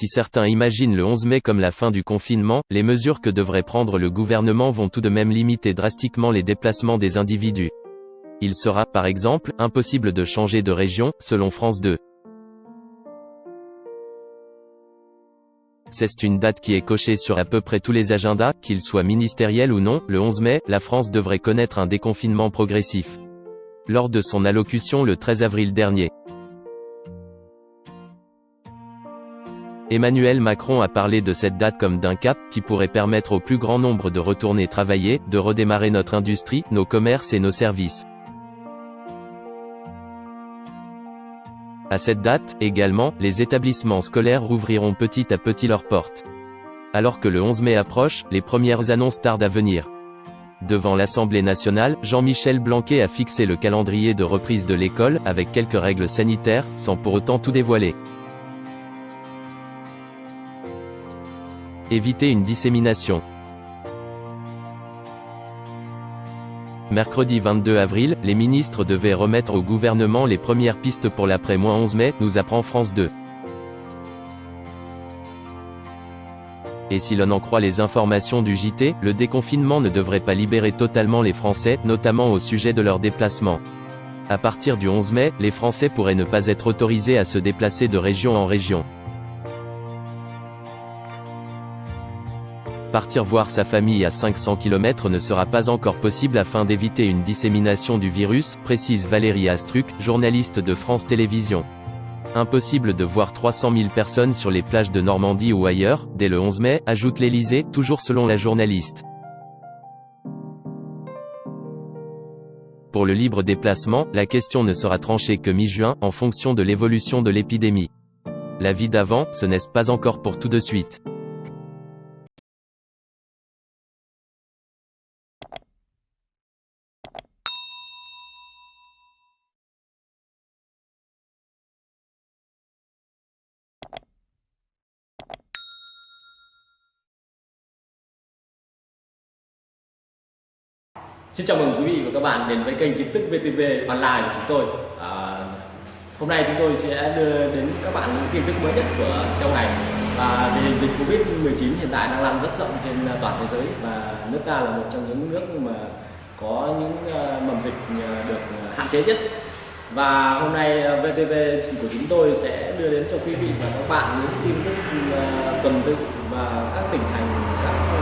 Si certains imaginent le 11 mai comme la fin du confinement, les mesures que devrait prendre le gouvernement vont tout de même limiter drastiquement les déplacements des individus. Il sera, par exemple, impossible de changer de région, selon France 2. C'est une date qui est cochée sur à peu près tous les agendas, qu'ils soient ministériels ou non. Le 11 mai, la France devrait connaître un déconfinement progressif. Lors de son allocution le 13 avril dernier, Emmanuel Macron a parlé de cette date comme d'un cap, qui pourrait permettre au plus grand nombre de retourner travailler, de redémarrer notre industrie, nos commerces et nos services. À cette date, également, les établissements scolaires rouvriront petit à petit leurs portes. Alors que le 11 mai approche, les premières annonces tardent à venir. Devant l'Assemblée nationale, Jean-Michel Blanquer a fixé le calendrier de reprise de l'école, avec quelques règles sanitaires, sans pour autant tout dévoiler. Éviter une dissémination. Mercredi 22 avril, les ministres devaient remettre au gouvernement les premières pistes pour l'après-11 mai, nous apprend France 2. Et si l'on en croit les informations du JT, le déconfinement ne devrait pas libérer totalement les Français, notamment au sujet de leurs déplacements. À partir du 11 mai, les Français pourraient ne pas être autorisés à se déplacer de région en région. Partir voir sa famille à 500 km ne sera pas encore possible afin d'éviter une dissémination du virus, précise Valérie Astruc, journaliste de France Télévisions. Impossible de voir 300 000 personnes sur les plages de Normandie ou ailleurs, dès le 11 mai, ajoute l'Élysée, toujours selon la journaliste. Pour le libre déplacement, la question ne sera tranchée que mi-juin, en fonction de l'évolution de l'épidémie. La vie d'avant, ce n'est pas encore pour tout de suite. Xin chào mừng quý vị và các bạn đến với kênh tin tức VTV Online của chúng tôi. Hôm nay chúng tôi sẽ đưa đến các bạn những tin tức mới nhất của châu này. Và tình hình dịch Covid-19 hiện tại đang lan rất rộng trên toàn thế giới và nước ta là một trong những nước mà có những mầm dịch được hạn chế nhất. Và hôm nay VTV của chúng tôi sẽ đưa đến cho quý vị và các bạn những tin tức tuần tự và các tỉnh thành, các